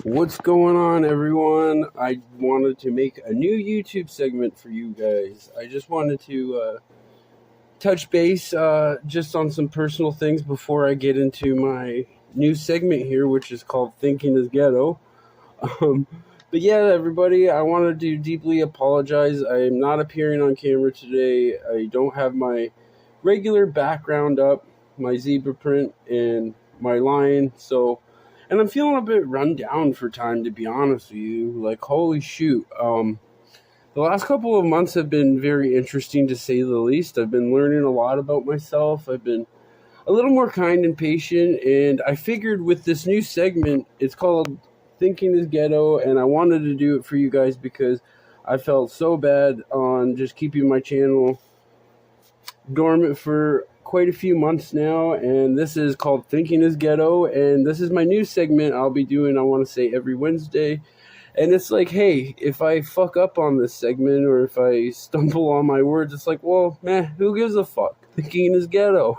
What's going on, everyone? I wanted to make a new YouTube segment for you guys. I just wanted to touch base just on some personal things before I get into my new segment here, which is called Thinking is Ghetto. Um, but yeah, everybody, I wanted to deeply apologize. I am not appearing on camera today. I don't have my regular background up, my zebra print, and my lion, and I'm feeling a bit run down for time, to be honest with you. Like, holy shoot. The last couple of months have been very interesting, to say the least. I've been learning a lot about myself. I've been a little more kind and patient, and I figured with this new segment, it's called Thinking is Ghetto, and I wanted to do it for you guys because I felt so bad on just keeping my channel dormant for quite a few months now, and this is called Thinking is Ghetto, and this is my new segment I'll be doing, I want to say, every Wednesday. And it's like, hey, if I fuck up on this segment or if I stumble on my words, it's like, well, man, who gives a fuck? Thinking is Ghetto.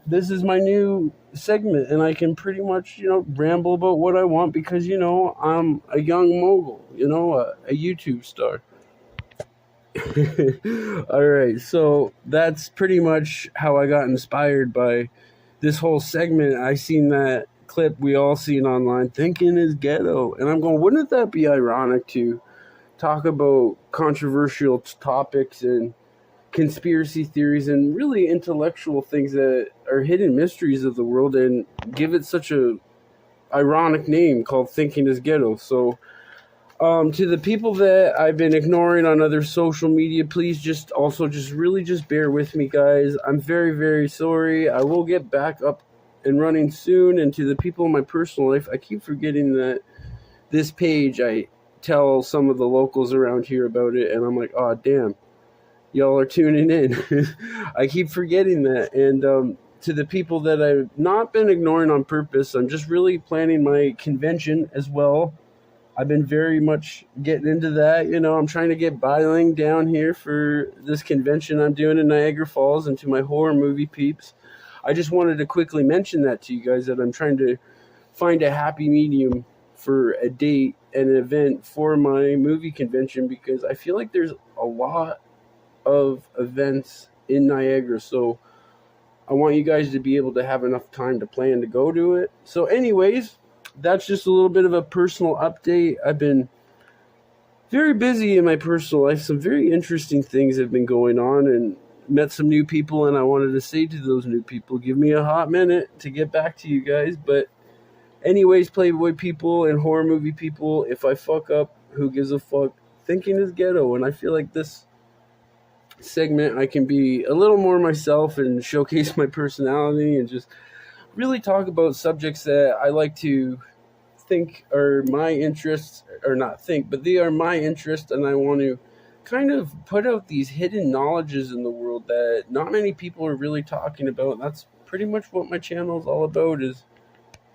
This is my new segment, and I can pretty much, ramble about what I want because, I'm a young mogul, a YouTube star. Alright, so that's pretty much how I got inspired by this whole segment. I seen that clip we all seen online, Thinking is Ghetto, and I'm going, wouldn't that be ironic to talk about controversial topics and conspiracy theories and really intellectual things that are hidden mysteries of the world and give it such a ironic name called Thinking is Ghetto. So to the people that I've been ignoring on other social media, please just bear with me, guys. I'm very, very sorry. I will get back up and running soon. And to the people in my personal life, I keep forgetting that this page, I tell some of the locals around here about it, and I'm like, oh, damn, y'all are tuning in. I keep forgetting that. And to the people that I've not been ignoring on purpose, I'm just really planning my convention as well. I've been very much getting into that. I'm trying to get Biling down here for this convention I'm doing in Niagara Falls, and to my horror movie peeps. I just wanted to quickly mention that to you guys, that I'm trying to find a happy medium for a date and an event for my movie convention, because I feel like there's a lot of events in Niagara. So I want you guys to be able to have enough time to plan to go to it. So anyways, that's just a little bit of a personal update. I've been very busy in my personal life. Some very interesting things have been going on, and met some new people, and I wanted to say to those new people, give me a hot minute to get back to you guys. But anyways, Playboy people and horror movie people, if I fuck up, who gives a fuck? Thinking is Ghetto. And I feel like this segment, I can be a little more myself and showcase my personality and just really talk about subjects that I like to think are my interests, or not think, but they are my interest, and I want to kind of put out these hidden knowledges in the world that not many people are really talking about. That's pretty much what my channel is all about, is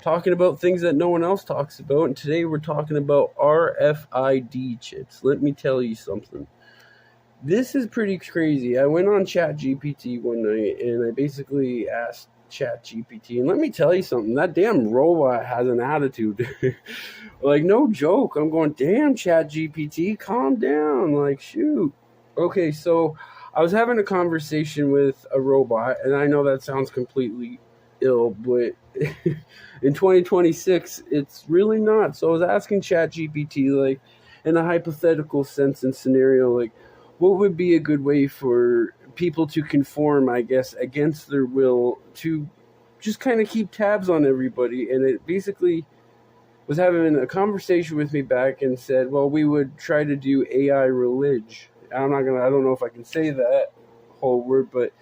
talking about things that no one else talks about. And today we're talking about RFID chips. Let me tell you something. This is pretty crazy. I went on ChatGPT one night, and I basically asked ChatGPT, and let me tell you something, that damn robot has an attitude. Like, no joke. I'm going, damn, ChatGPT, calm down. Like, shoot. Okay, so I was having a conversation with a robot, and I know that sounds completely ill, but in 2026, it's really not. So I was asking ChatGPT, like, in a hypothetical sense and scenario, like, what would be a good way for people to conform, I guess, against their will, to just kind of keep tabs on everybody? And it basically was having a conversation with me back and said, well, we would try to do AI religion. I don't know if I can say that whole word, but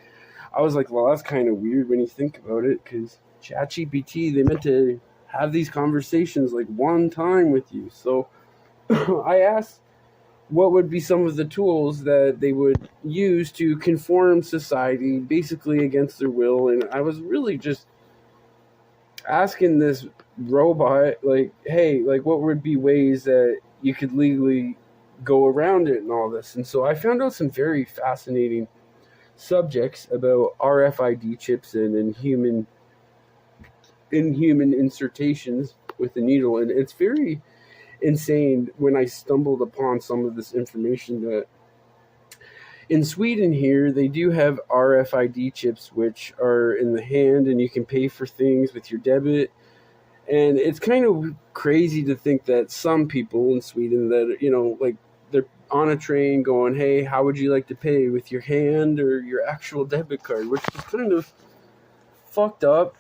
I was like, well, that's kind of weird when you think about it, because ChatGPT, they meant to have these conversations like one time with you. So I asked what would be some of the tools that they would use to conform society basically against their will. And I was really just asking this robot, like, hey, like, what would be ways that you could legally go around it and all this. And so I found out some very fascinating subjects about RFID chips and inhuman insertions with a needle. And it's very insane when I stumbled upon some of this information that in Sweden here, they do have RFID chips, which are in the hand, and you can pay for things with your debit. And it's kind of crazy to think that some people in Sweden that, like they're on a train going, hey, how would you like to pay, with your hand or your actual debit card, which is kind of fucked up.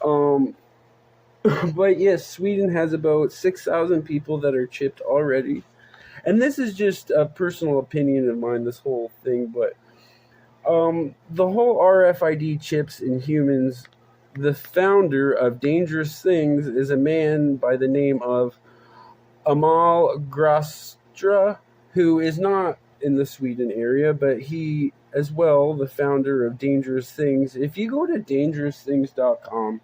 But yes, Sweden has about 6,000 people that are chipped already. And this is just a personal opinion of mine, this whole thing, but the whole RFID chips in humans, the founder of Dangerous Things is a man by the name of Amal Grastra, who is not in the Sweden area, but he, as well, the founder of Dangerous Things. If you go to dangerousthings.com,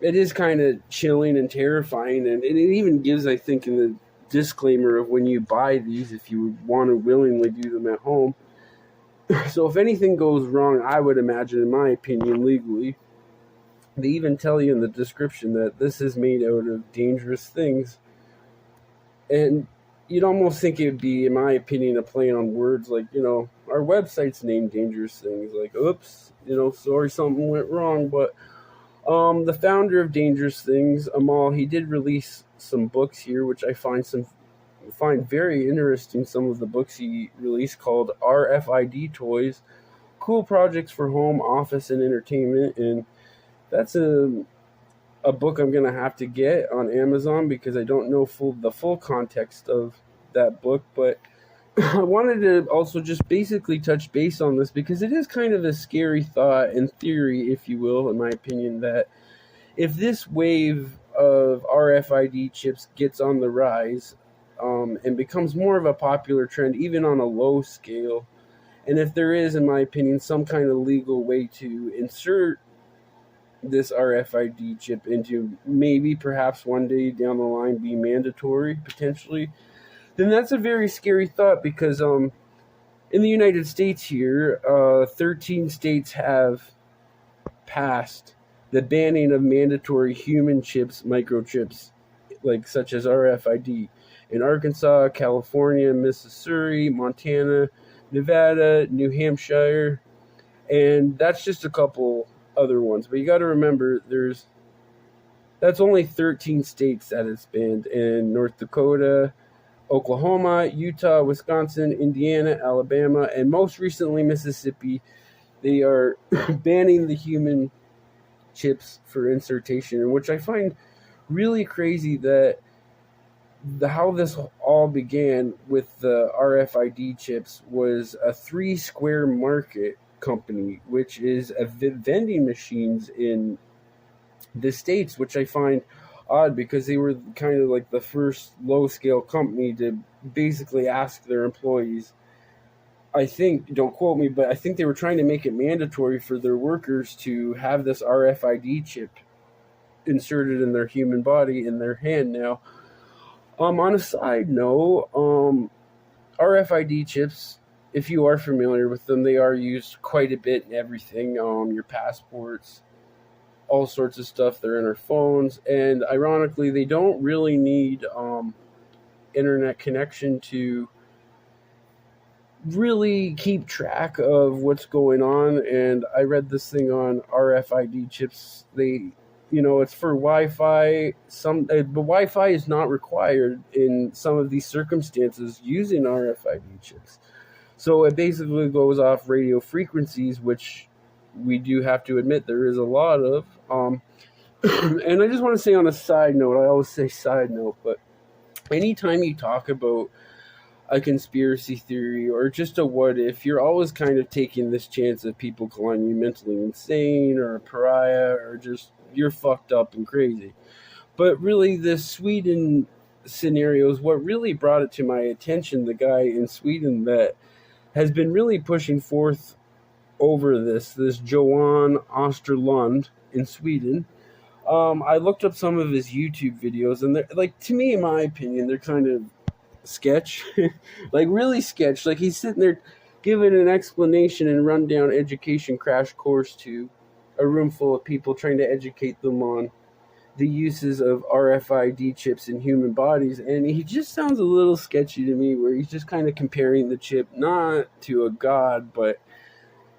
it is kind of chilling and terrifying, and it even gives, I think, in the disclaimer of when you buy these, if you want to willingly do them at home. So if anything goes wrong, I would imagine, in my opinion, legally, they even tell you in the description that this is made out of dangerous things. And you'd almost think it would be, in my opinion, a play on words, like, our website's named Dangerous Things. Like, oops, sorry, something went wrong. But the founder of Dangerous Things, Amal, he did release some books here, which I find very interesting. Some of the books he released, called RFID Toys, Cool Projects for Home, Office, and Entertainment. And that's a book I'm going to have to get on Amazon, because I don't know the full context of that book. But I wanted to also just basically touch base on this, because it is kind of a scary thought and theory, if you will, in my opinion, that if this wave of RFID chips gets on the rise, and becomes more of a popular trend, even on a low scale, and if there is, in my opinion, some kind of legal way to insert this RFID chip into, maybe perhaps one day down the line, be mandatory, potentially, then that's a very scary thought, because in the United States here, 13 states have passed the banning of mandatory human chips, microchips, like such as RFID, in Arkansas, California, Missouri, Montana, Nevada, New Hampshire, and that's just a couple other ones. But you got to remember, that's only 13 states that it's banned. In North Dakota, Oklahoma, Utah, Wisconsin, Indiana, Alabama, and most recently Mississippi, they are banning the human chips for insertion, which I find really crazy, that how this all began with the RFID chips was a 3 Square Market company, which is a vending machines in the States, which I find odd, because they were kind of like the first low-scale company to basically ask their employees, I think, don't quote me, but I think they were trying to make it mandatory for their workers to have this RFID chip inserted in their human body, in their hand now. On a side note, RFID chips, if you are familiar with them, they are used quite a bit in everything. Your passports, all sorts of stuff. They're in our phones, and ironically, they don't really need internet connection to really keep track of what's going on. And I read this thing on RFID chips. It's for Wi-Fi. But Wi-Fi is not required in some of these circumstances using RFID chips. So it basically goes off radio frequencies, which we do have to admit there is a lot of. And I just want to say, on a side note, I always say side note, but anytime you talk about a conspiracy theory or just a what if, you're always kind of taking this chance of people calling you mentally insane or a pariah, or just you're fucked up and crazy. But really, this Sweden scenario is what really brought it to my attention. The guy in Sweden that has been really pushing forth over this Johan Osterlund in Sweden. I looked up some of his YouTube videos, and they're, like, to me, in my opinion, they're kind of sketch, like really sketch. Like, he's sitting there giving an explanation and rundown education crash course to a room full of people, trying to educate them on the uses of RFID chips in human bodies, and he just sounds a little sketchy to me, where he's just kind of comparing the chip not to a god, but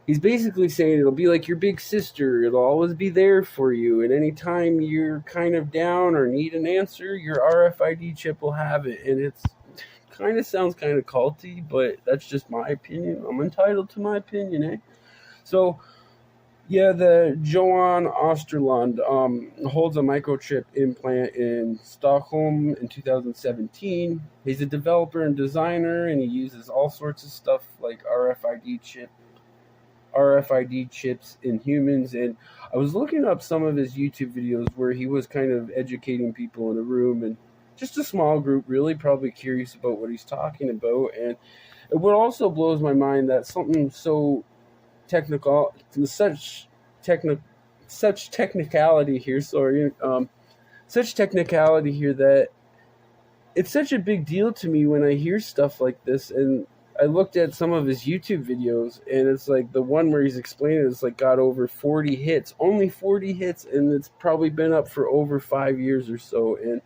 he's basically saying it'll be like your big sister. It'll always be there for you, and anytime you're kind of down or need an answer, your RFID chip will have it. And it's kind of sounds kind of culty, but that's just my opinion. I'm entitled to my opinion, eh? So yeah, the Johan Osterlund holds a microchip implant in Stockholm in 2017. He's a developer and designer, and he uses all sorts of stuff like RFID chips in humans. And I was looking up some of his YouTube videos where he was kind of educating people in a room, and just a small group, really probably curious about what he's talking about. And it what also blows my mind that something so technical, such technicality here. Such technicality here that it's such a big deal to me when I hear stuff like this. And I looked at some of his YouTube videos, and it's like the one where he's explaining it's like got over 40 hits, only 40 hits, and it's probably been up for over 5 years or so. And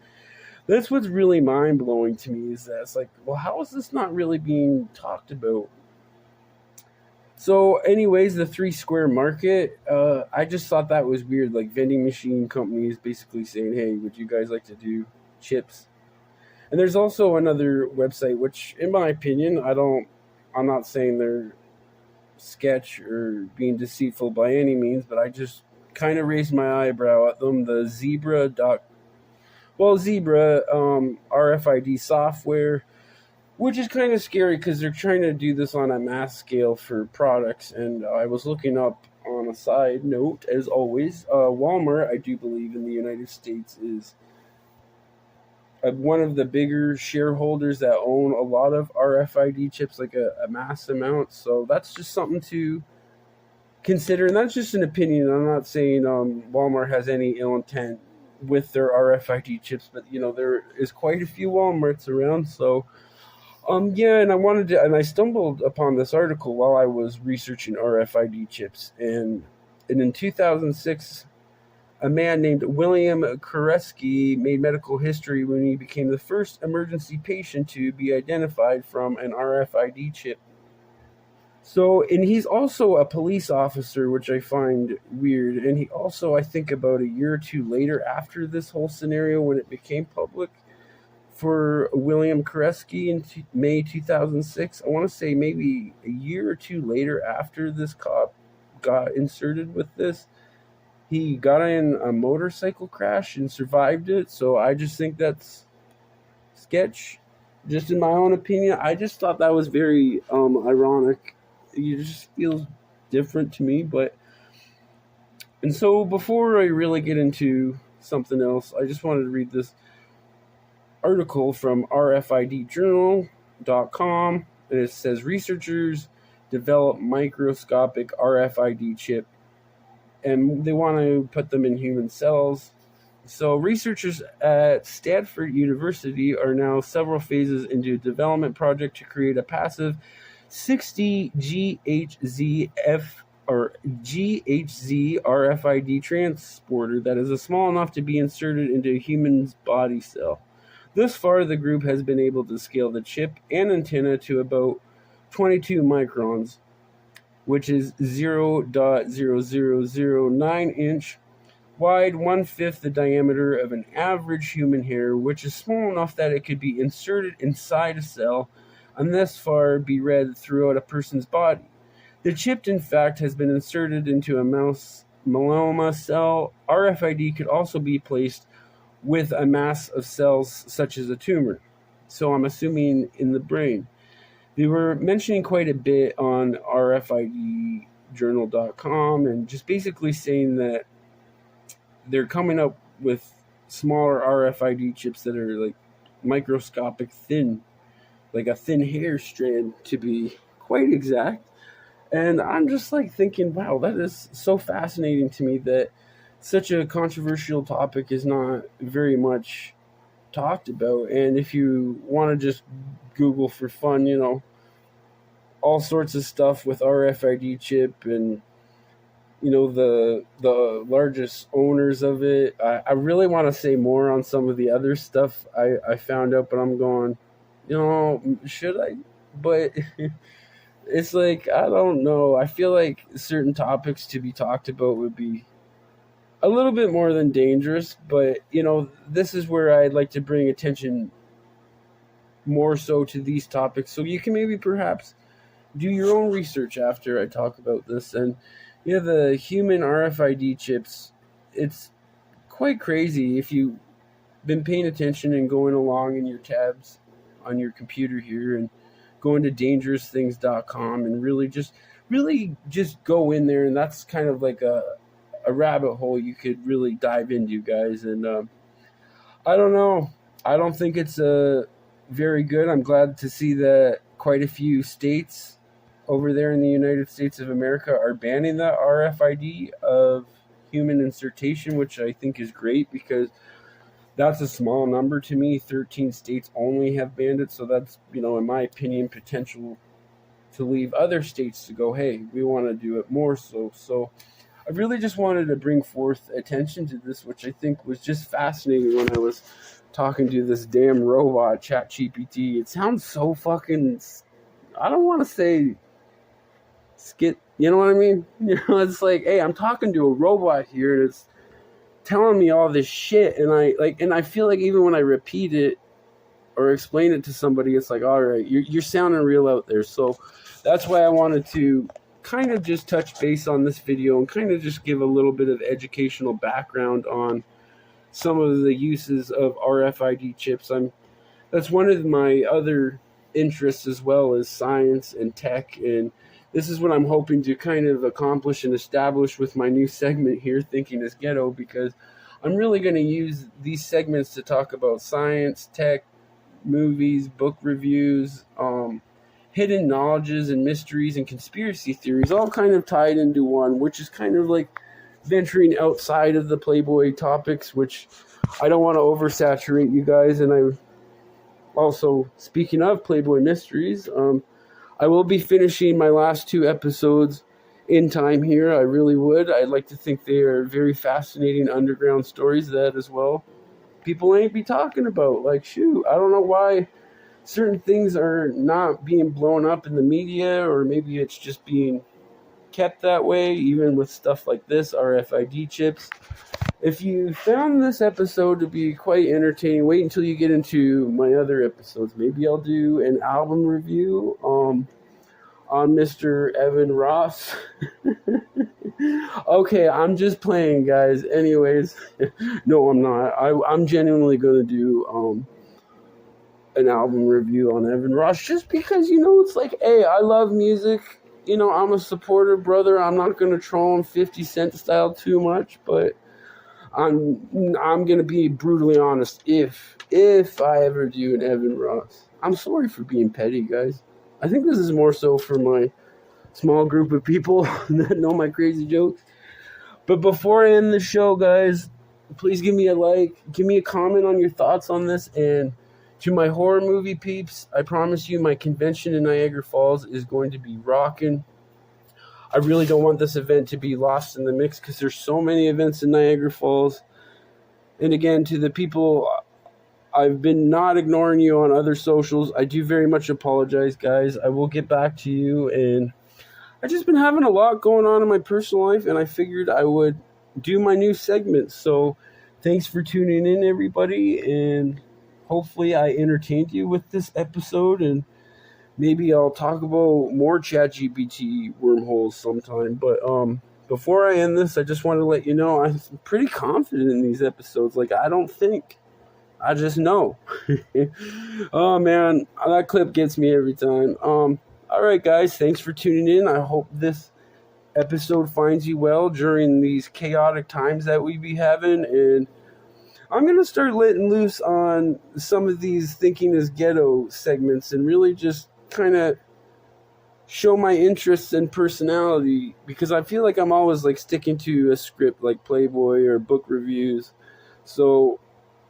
that's what's really mind blowing to me, is that it's like, well, how is this not really being talked about? So anyways, the 3 square market, I just thought that was weird, like vending machine companies basically saying, hey, would you guys like to do chips? And there's also another website, which in my opinion, I'm not saying they're sketch or being deceitful by any means, but I just kind of raised my eyebrow at them. The Zebra RFID software, which is kind of scary because they're trying to do this on a mass scale for products. And I was looking up on a side note, as always, Walmart, I do believe in the United States, is one of the bigger shareholders that own a lot of RFID chips, like a mass amount. So that's just something to consider. And that's just an opinion. I'm not saying Walmart has any ill intent with their RFID chips, but there is quite a few Walmarts around. So yeah, and I stumbled upon this article while I was researching RFID chips, and in 2006, a man named William Koreski made medical history when he became the first emergency patient to be identified from an RFID chip. So, and he's also a police officer, which I find weird, and he also, I think about a year or two later after this whole scenario, when it became public, for William Koreski in May 2006. I want to say maybe a year or two later after this cop got inserted with this, he got in a motorcycle crash and survived it. So I just think that's sketch. Just in my own opinion, I just thought that was very ironic. It just feels different to me. And so before I really get into something else, I just wanted to read this article from RFIDjournal.com, and it says researchers develop microscopic RFID chip, and they want to put them in human cells. So researchers at Stanford University are now several phases into a development project to create a passive 60 GHZ RFID transporter that is small enough to be inserted into a human's body cell. Thus far, the group has been able to scale the chip and antenna to about 22 microns, which is 0.0009 inch wide, 1/5 the diameter of an average human hair, which is small enough that it could be inserted inside a cell and thus far be read throughout a person's body. The chip, in fact, has been inserted into a mouse myeloma cell. RFID could also be placed with a mass of cells such as a tumor. So I'm assuming in the brain. They were mentioning quite a bit on RFIDjournal.com, and just basically saying that they're coming up with smaller RFID chips that are like microscopic thin, like a thin hair strand to be quite exact. And I'm just like thinking, wow, that is so fascinating to me that such a controversial topic is not very much talked about. And if you want to just Google for fun, all sorts of stuff with RFID chip and the largest owners of it. I really want to say more on some of the other stuff I found out, but I'm going, should I? But it's like, I don't know. I feel like certain topics to be talked about would be a little bit more than dangerous, but this is where I'd like to bring attention more so to these topics, so you can maybe perhaps do your own research after I talk about this. And the human RFID chips, it's quite crazy if you've been paying attention and going along in your tabs on your computer here and going to dangerousthings.com and really just go in there, and that's kind of like a rabbit hole you could really dive into, guys. And I don't know. I don't think it's very good. I'm glad to see that quite a few states over there in the United States of America are banning the RFID of human insertion, which I think is great, because that's a small number to me. 13 states only have banned it, so that's, in my opinion, potential to leave other states to go, hey, we want to do it more so. So I really just wanted to bring forth attention to this, which I think was just fascinating when I was talking to this damn robot, ChatGPT. It sounds so fucking, I don't want to say skit, you know what I mean? It's like, hey, I'm talking to a robot here, and it's telling me all this shit, and I feel like even when I repeat it or explain it to somebody, it's like, all right, you're sounding real out there. So that's why I wanted to kind of just touch base on this video and kind of just give a little bit of educational background on some of the uses of RFID chips. That's one of my other interests as well, as science and tech, and this is what I'm hoping to kind of accomplish and establish with my new segment here, Thinking is Ghetto, because I'm really going to use these segments to talk about science, tech, movies, book reviews, hidden knowledges and mysteries and conspiracy theories, all kind of tied into one, which is kind of like venturing outside of the Playboy topics, which I don't want to oversaturate you guys. And I also, speaking of Playboy mysteries, I will be finishing my last 2 episodes in time here. I really would. I'd like to think they are very fascinating underground stories that as well people ain't be talking about. Like, shoot, I don't know why certain things are not being blown up in the media, or maybe it's just being kept that way, even with stuff like this, RFID chips. If you found this episode to be quite entertaining, wait until you get into my other episodes. Maybe I'll do an album review on Mr. Evan Ross. Okay, I'm just playing, guys. Anyways, no, I'm not. I'm genuinely going to do an album review on Evan Ross, just because, it's like, hey, I love music. I'm a supporter, brother. I'm not going to troll him 50 Cent style too much, but I'm going to be brutally honest. If I ever do an Evan Ross, I'm sorry for being petty, guys. I think this is more so for my small group of people that know my crazy jokes. But before I end the show, guys, please give me a like, give me a comment on your thoughts on this, and to my horror movie peeps, I promise you my convention in Niagara Falls is going to be rocking. I really don't want this event to be lost in the mix, because there's so many events in Niagara Falls. And again, to the people, I've been not ignoring you on other socials. I do very much apologize, guys. I will get back to you, and I've just been having a lot going on in my personal life, and I figured I would do my new segment. So thanks for tuning in, everybody, and hopefully I entertained you with this episode, and maybe I'll talk about more ChatGPT wormholes sometime. But before I end this, I just want to let you know I'm pretty confident in these episodes. Like, I don't think, I just know. Oh, man, that clip gets me every time. All right, guys, thanks for tuning in. I hope this episode finds you well during these chaotic times that we be having, and I'm going to start letting loose on some of these Thinking is Ghetto segments and really just kind of show my interests and personality, because I feel like I'm always like sticking to a script like Playboy or book reviews. So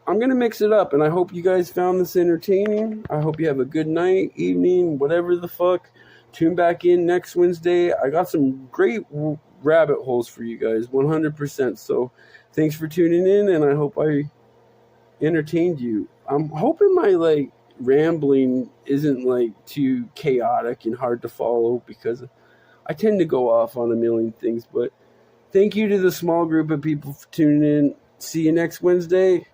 I'm going to mix it up, and I hope you guys found this entertaining. I hope you have a good night, evening, whatever the fuck. Tune back in next Wednesday. I got some great rabbit holes for you guys, 100%. So thanks for tuning in, and I hope I entertained you. I'm hoping my like rambling isn't like too chaotic and hard to follow, because I tend to go off on a million things. But thank you to the small group of people for tuning in. See you next Wednesday.